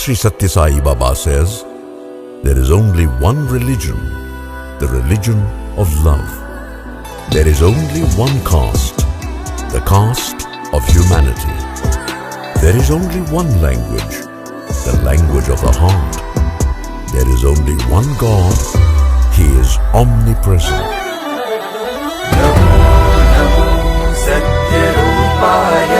Sri Sathya Sai Baba says, there is only one religion, the religion of love. There is only one caste, the caste of humanity. There is only one language, the language of the heart. There is only one God, He is omnipresent. Namo Namo Satya रूपाय